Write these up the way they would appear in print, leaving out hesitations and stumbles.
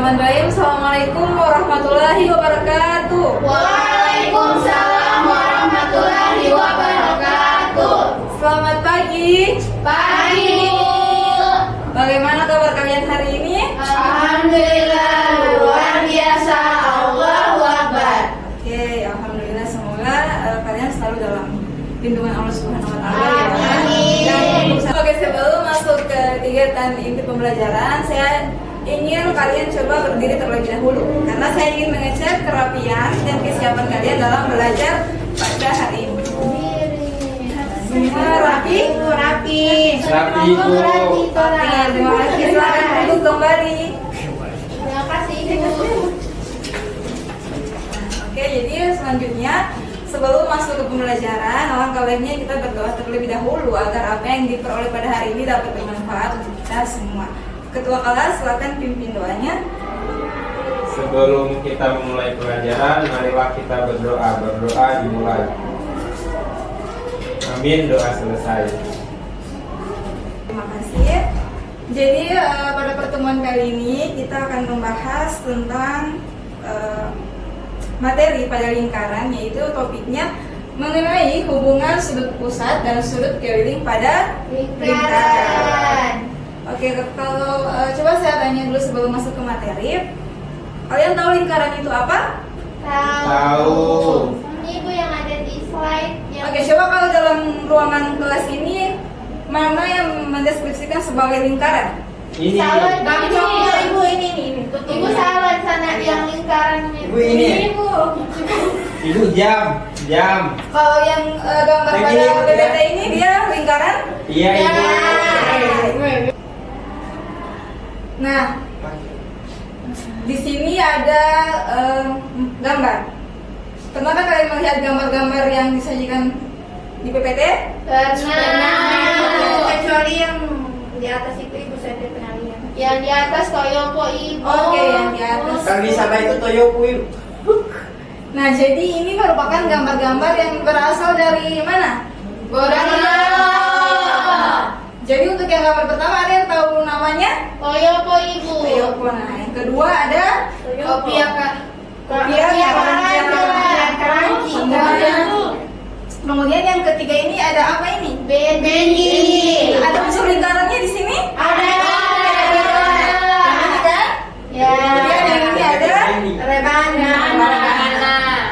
Bismillahirrahmanirrahim. Assalamualaikum warahmatullahi wabarakatuh. Waalaikumsalam warahmatullahi wabarakatuh. Selamat pagi. Pagi, Bu. Bagaimana kabar kalian hari ini? Alhamdulillah luar biasa. Allahu Akbar. Oke, alhamdulillah, semoga kalian selalu dalam lindungan Allah Subhanahu wa taala. Amin. Oke, sebelum masuk ke kegiatan inti pembelajaran, saya ingin kalian coba berdiri terlebih dahulu karena saya ingin mengecek kerapian dan kesiapan kalian dalam belajar pada hari ini. Semua rapi? Rapi. Rapi, Bu. Oke, terima kasih. Silakan duduk kembali. Terima kasih, Bu. Oke, jadi selanjutnya sebelum masuk ke pembelajaran, alangkah baiknya kita berdoa terlebih dahulu agar apa yang diperoleh pada hari ini dapat bermanfaat untuk kita semua. Ketua kelas, silakan pimpin doanya. Sebelum kita memulai pelajaran, marilah kita berdoa. Berdoa dimulai. Amin, doa selesai. Terima kasih. Jadi pada pertemuan kali ini kita akan membahas tentang materi pada lingkaran, yaitu topiknya mengenai hubungan sudut pusat dan sudut keliling pada lingkaran. Oke, kalau coba saya tanya dulu sebelum masuk ke materi, kalian tahu lingkaran itu apa? Tahu. Ini, Bu, yang ada di slide. Oke, coba kalau dalam ruangan kelas ini mana yang mendeskripsikan sebagai lingkaran? Ini. Salon, Bang ini, Cokro, Ibu, ini. Ibu salon sana yang lingkarannya. Ibu, ini. Ibu. Ibu jam. Kalau yang gambar Lagi, pada Ibu, PPT ya. ini dia lingkaran. Iya, Ibu. Nah, di sini ada gambar. Pernahkah kalian melihat gambar-gambar yang disajikan di PPT? Pernah. Kecuali yang di atas itu Ibu saya tidak pernah lihat. Yang di atas Toyoko, Ibu. Oke, yang di atas. Kan di sana itu Toyoko, Ibu. Nah, jadi ini merupakan gambar-gambar yang berasal dari mana? Borneo. Jadi untuk yang gambar pertama ada yang tahu namanya? Toyoko, Ibu. Toyoko. Nah, yang kedua ada Kopiaka. Kopiaka. Keranci. Kemudian yang ketiga ini ada apa ini? Bendi. Ada unsur lingkarannya di sini? Ada. Ini kan? Ya. Kemudian yang ini ada Rebana.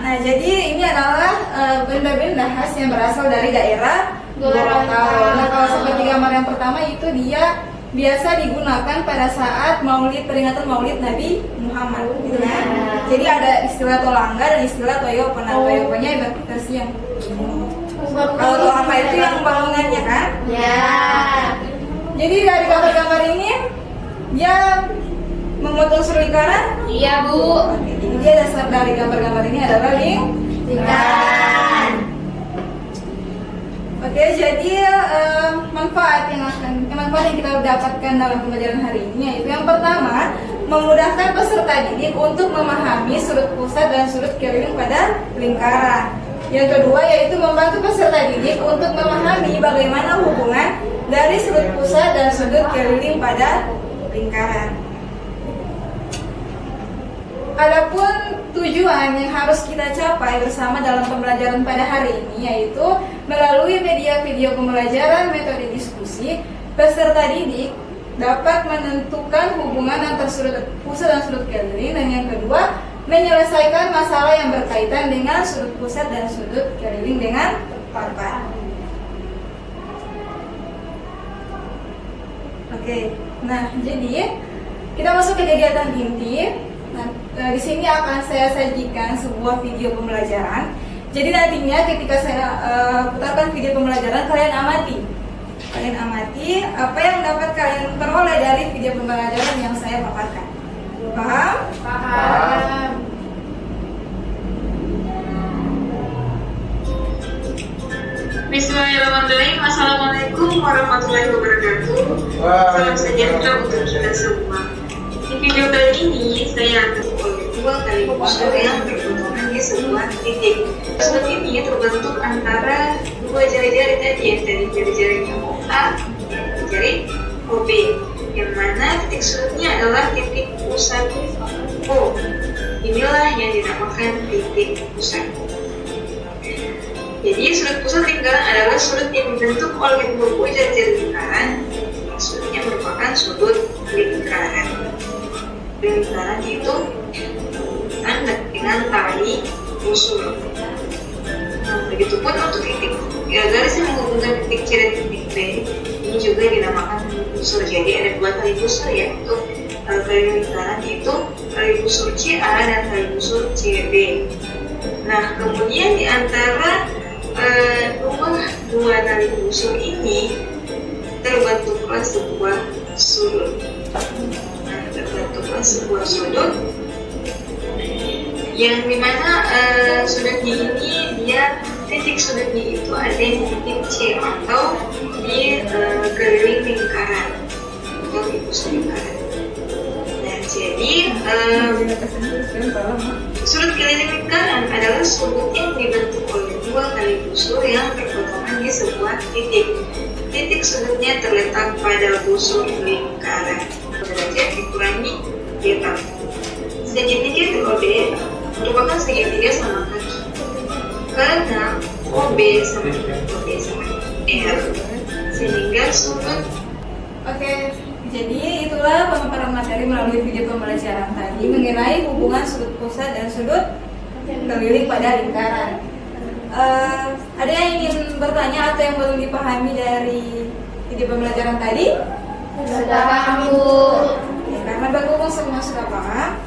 Nah, jadi ini adalah benda-benda khas yang berasal dari daerah Gorontalo. Nah, kalau seperti gambar yang pertama itu dia biasa digunakan pada saat peringatan Maulid Nabi Muhammad, gitu kan? Jadi ada istilah tolangga dan istilah toyoko. Nah, toyokonya versi yang kalau tolangga itu yang bangunannya kan? Ya. Jadi dari gambar-gambar ini dia memuat unsur lingkaran. Iya, Bu. Oke, jadi dia dasar dari gambar-gambar ini adalah Lingkaran. Oke, jadi manfaat yang kita dapatkan dalam pembelajaran hari ini yaitu yang pertama, memudahkan peserta didik untuk memahami sudut pusat dan sudut keliling pada lingkaran. Yang kedua yaitu membantu peserta didik untuk memahami bagaimana hubungan dari sudut pusat dan sudut keliling pada lingkaran. Adapun tujuan yang harus kita capai bersama dalam pembelajaran pada hari ini yaitu melalui media video pembelajaran metode diskusi, peserta didik dapat menentukan hubungan antara sudut pusat dan sudut keliling, dan yang kedua menyelesaikan masalah yang berkaitan dengan sudut pusat dan sudut keliling dengan tepat. Oke, nah jadi kita masuk ke kegiatan inti. Nah, di sini akan saya sajikan sebuah video pembelajaran. Jadi nantinya ketika saya putarkan video pembelajaran, kalian amati apa yang dapat kalian peroleh dari video pembelajaran yang saya paparkan. Paham? Paham. Bismillahirrahmanirrahim. Assalamualaikum warahmatullahi wabarakatuh. Salam sejahtera untuk kita semua. Di video kali ini saya akan dua kali unsur yang berhubungannya sebuah titik. Unsur ini terbentuk antara dua jari-jari tadi, yang dari jari-jari A dan jari OB, yang mana titik sudutnya adalah titik pusat Oh, inilah yang dinamakan titik pusat. Jadi sudut pusat lingkaran adalah sudut yang dibentuk oleh dua buah jari lingkaran. Maksudnya merupakan sudut lingkaran. Lingkaran itu dengan tali busur. Nah, begitupun untuk titik garis yang menghubungkan titik C dan titik B ini juga dinamakan busur. Jadi ada dua tali busur, yaitu tali lingkaran, yaitu tali busur CA dan tali busur CB. Nah, kemudian di antara dua tali busur ini terbentuklah sebuah sudut. Nah, terbentuklah sebuah sudut yang dimana sudutnya ini dia titik sudutnya itu ada di titik C atau di keliling lingkaran atau di pusat lingkaran. Nah, jadi sudut keliling lingkaran adalah sudut yang dibentuk oleh dua tali busur yang berpotongan di sebuah titik. Titik sudutnya terletak pada busur lingkaran. Derajat dikurangi beta. Segitiga OB merupakan segitiga sama kaki. Karena OB sama R, sehingga sudut. Oke, jadi itulah pemaparan materi melalui video pembelajaran tadi mengenai hubungan sudut pusat dan sudut keliling pada lingkaran. Ada yang ingin bertanya atau yang belum dipahami dari video pembelajaran tadi? Sudah paham, Bu. Ya, karena berhubung semua sudah paham,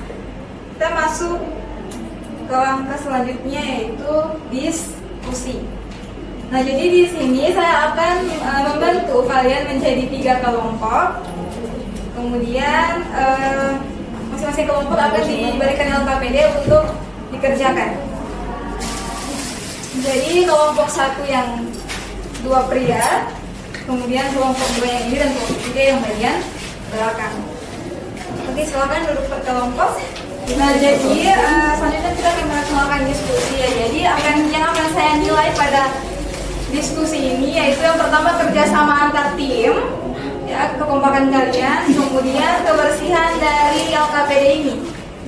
kita masuk ke langkah selanjutnya, yaitu diskusi. Nah, jadi di sini saya akan membantu kalian menjadi 3 kelompok. Kemudian masing-masing kelompok akan diberikan LKPD untuk dikerjakan. Jadi kelompok 1 yang 2 pria, kemudian kelompok 2 yang ini dan kelompok 3 yang bagian belakang. Oke, silakan duduk per kelompok. Nah, jadi selanjutnya kita akan melaksanakan diskusi ya. Jadi yang akan saya nilai pada diskusi ini yaitu yang pertama kerjasama antar tim, ya, kekompakan kalian, kemudian kebersihan dari LKPD ini.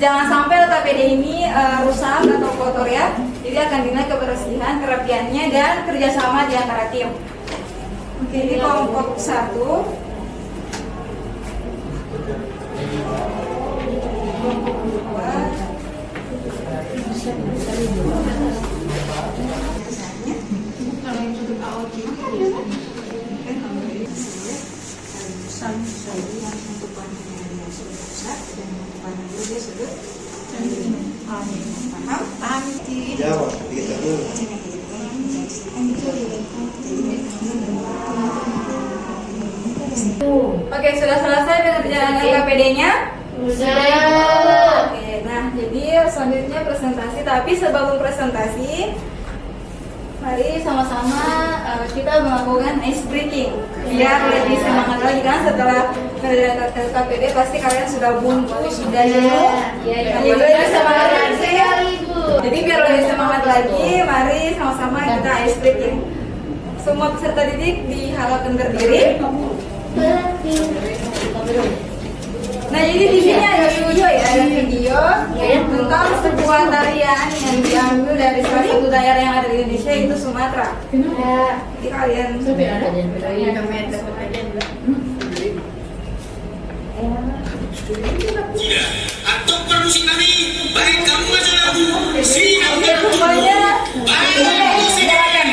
Jangan sampai LKPD ini rusak atau kotor ya. Jadi akan dinilai kebersihan, kerapiannya, dan kerjasama di antara tim. Oke, ini kelompok 1. Jawab, kita dulu. Oke, sudah selesai pengerjaan LKPD-nya? Sudah. Oke, nah jadi selanjutnya presentasi. Tapi sebelum presentasi, mari sama-sama kita melakukan ice breaking biar lebih semangat lagi kan setelah pengerjaan LKPD. Pasti kalian sudah buntu, sudah jenuh. Nah, jadi lebih semangat lagi. Jadi biar lebih semangat lagi, mari sama-sama kita ice breaking. Semua peserta didik diharapkan berdiri. Nah, jadi di sini ada video ya, ada video tentang sebuah tarian yang diambil dari salah satu daerah yang ada di Indonesia, itu Sumatera. Jadi kalian atau produksi kami baik kamu masalah lagu siap semuanya silakan.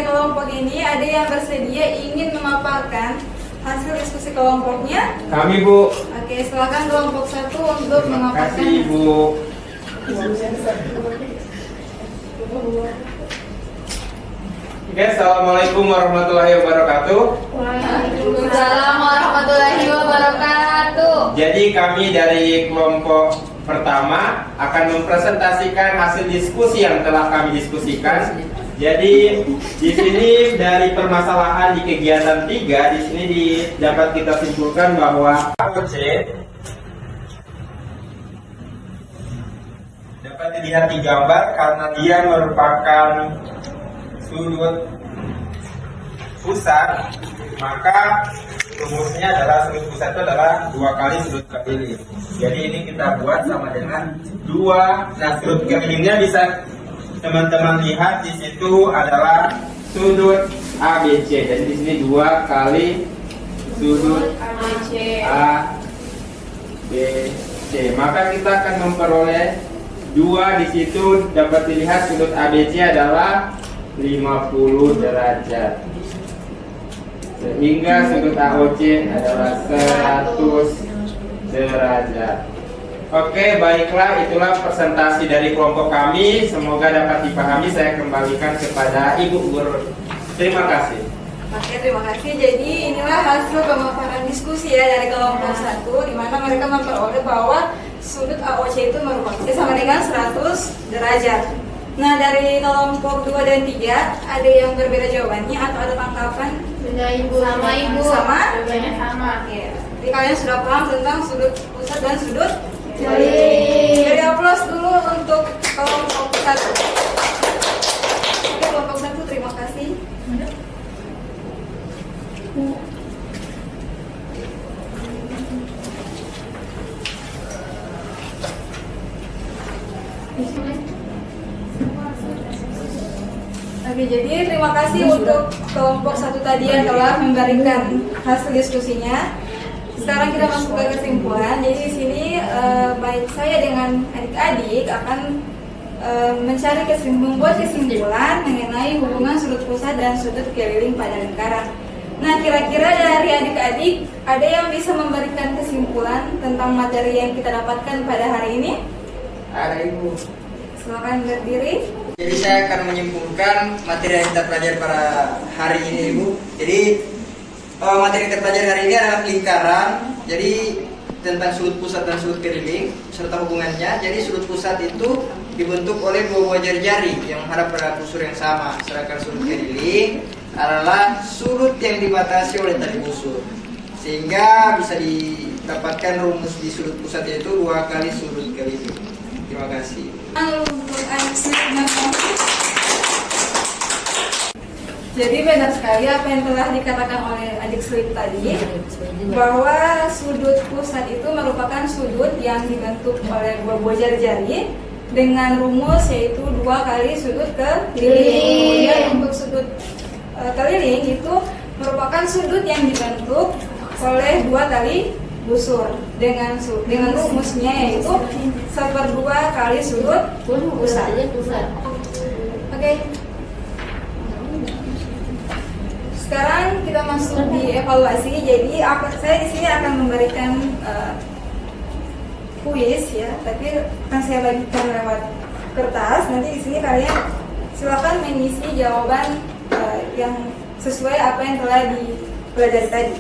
dari kelompok ini ada yang bersedia ingin memaparkan hasil diskusi kelompoknya? Kami, Bu. Oke, silakan kelompok 1 untuk Terima memaparkan. kasih, Bu. Oke, Assalamualaikum warahmatullahi wabarakatuh. Waalaikumsalam warahmatullahi wabarakatuh. Jadi kami dari kelompok pertama akan mempresentasikan hasil diskusi yang telah kami diskusikan. Jadi di sini dari permasalahan di kegiatan 3 di sini dapat kita simpulkan bahwa AOC dapat dilihat di gambar karena dia merupakan sudut pusat, maka rumusnya adalah sudut pusat itu adalah 2 kali sudut keliling. Jadi ini kita buat sama dengan 2. Nah, sudut kelilingnya bisa teman-teman lihat di situ adalah sudut ABC. Jadi di sini 2 kali sudut ABC. Maka kita akan memperoleh 2 di situ, dapat dilihat sudut ABC adalah 50 derajat. Sehingga sudut AOC adalah 100 derajat. Oke, baiklah, itulah presentasi dari kelompok kami. Semoga dapat dipahami. Saya kembalikan kepada Ibu Guru. Terima kasih. Oke, terima kasih. Jadi inilah hasil pemaparan diskusi ya dari kelompok 1, di mana mereka memperoleh bahwa sudut AOC itu merupakan sama dengan 100 derajat. Nah, dari kelompok 2 dan 3 ada yang berbeda jawabannya atau ada tanggapan? Beda Ibu. Sama Ibu. Sama? Jawabannya sama. Oke. Jadi kalian sudah paham tentang sudut pusat dan sudut Keliling. Jadi aplaus dulu untuk kelompok 1. Oke, kelompok 1 terima kasih. Oke, jadi terima kasih untuk kelompok 1 tadi yang telah memberikan hasil diskusinya. Sekarang kita masuk ke kesimpulan. Jadi di sini baik saya dengan adik-adik akan mencari membuat kesimpulan mengenai hubungan sudut pusat dan sudut keliling pada lingkaran. Nah, kira-kira dari adik-adik ada yang bisa memberikan kesimpulan tentang materi yang kita dapatkan pada hari ini? Ada Ibu. Silakan berdiri. Jadi saya akan menyimpulkan materi yang kita pelajari pada hari ini Ibu. Jadi materi yang kita pelajari hari ini adalah lingkaran. Jadi tentang sudut pusat dan sudut keliling serta hubungannya. Jadi sudut pusat itu dibentuk oleh 2 buah jari-jari yang menghadap pada busur yang sama. Sedangkan sudut keliling adalah sudut yang dibatasi oleh tali busur. Sehingga bisa didapatkan rumus di sudut pusat yaitu 2 kali sudut keliling. Terima kasih. Untuk adik slipnya. Jadi benar sekali apa yang telah dikatakan oleh adik slip tadi, bahwa sudut pusat itu merupakan sudut yang dibentuk oleh 2 buah jari-jari dengan rumus yaitu 2 kali sudut keliling. Kemudian untuk sudut keliling itu merupakan sudut yang dibentuk oleh 2 tali busur dengan rumusnya yaitu 1/2 kali sudut pusat. Oke. Sekarang kita masuk di evaluasi. Jadi saya di sini akan memberikan kuis ya, tapi akan saya bagikan lewat kertas. Nanti di sini kalian silakan mengisi jawaban yang sesuai apa yang telah dipelajari tadi.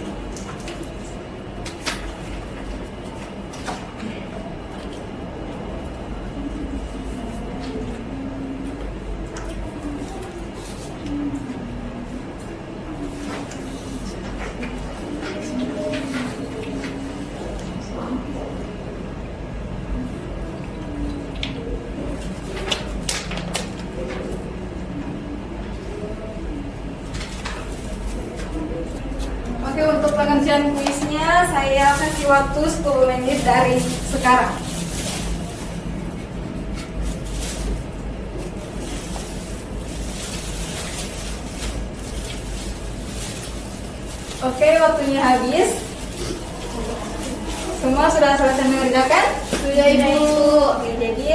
Oke, untuk pengerjaan kuisnya saya kasih waktu 10 menit dari sekarang. Oke, waktunya habis. Semua sudah selesai mengerjakan? Sudah Ibu. Oke, jadi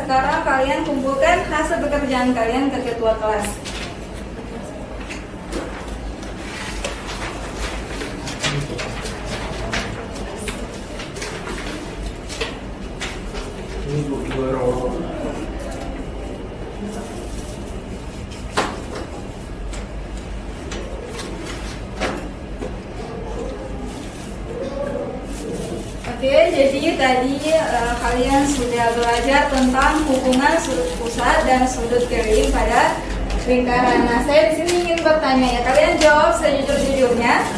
sekarang kalian kumpulkan hasil pekerjaan kalian ke ketua kelas. Oke, jadi tadi kalian sudah belajar tentang hubungan sudut pusat dan sudut keliling pada lingkaran. Nah, saya di sini ingin bertanya ya, kalian jawab sejujur-jujurnya.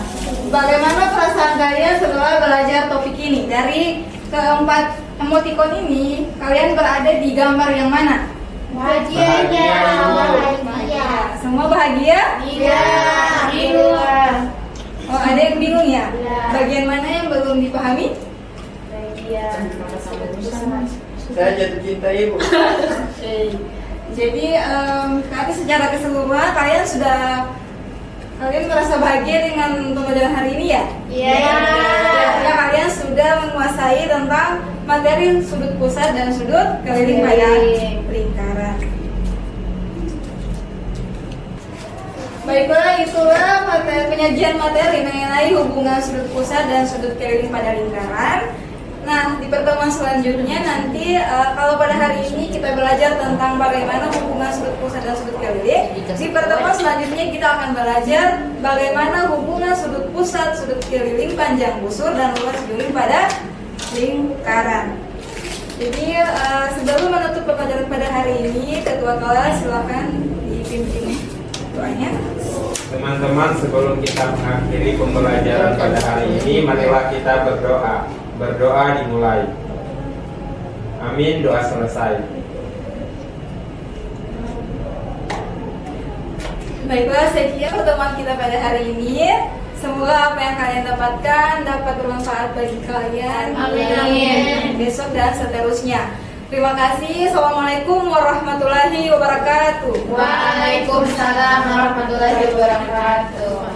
Bagaimana perasaan kalian setelah belajar topik ini? Dari keempat emotikon ini, kalian berada di gambar yang mana? Bahagia. Semua bahagia? Iya. Bingung. Oh, ada yang bingung ya? Iya. Bagian mana yang belum dipahami? Saya jatuh cinta ibu. Jadi tapi secara keseluruhan kalian merasa bahagia dengan pembelajaran hari ini ya? Iya. Ya, kalian sudah menguasai tentang materi sudut pusat dan sudut keliling pada lingkaran. Baiklah, itulah penyajian materi mengenai hubungan sudut pusat dan sudut keliling pada lingkaran. Nah, di pertemuan selanjutnya nanti kalau pada hari ini kita belajar tentang bagaimana hubungan sudut pusat dan sudut keliling, di pertemuan selanjutnya kita akan belajar bagaimana hubungan sudut pusat, sudut keliling, panjang busur dan luas juling pada lingkaran. Jadi sebelum menutup pembelajaran pada hari ini, ketua kelas silakan dipimpin doanya. Teman-teman, sebelum kita mengakhiri pembelajaran pada hari ini, marilah kita berdoa. Berdoa dimulai. Amin, doa selesai. Baiklah, sekian pertemuan kita pada hari ini. Semoga apa yang kalian dapatkan dapat bermanfaat bagi kalian. Amin. Besok dan seterusnya. Terima kasih. Assalamualaikum warahmatullahi wabarakatuh. Waalaikumsalam warahmatullahi wabarakatuh.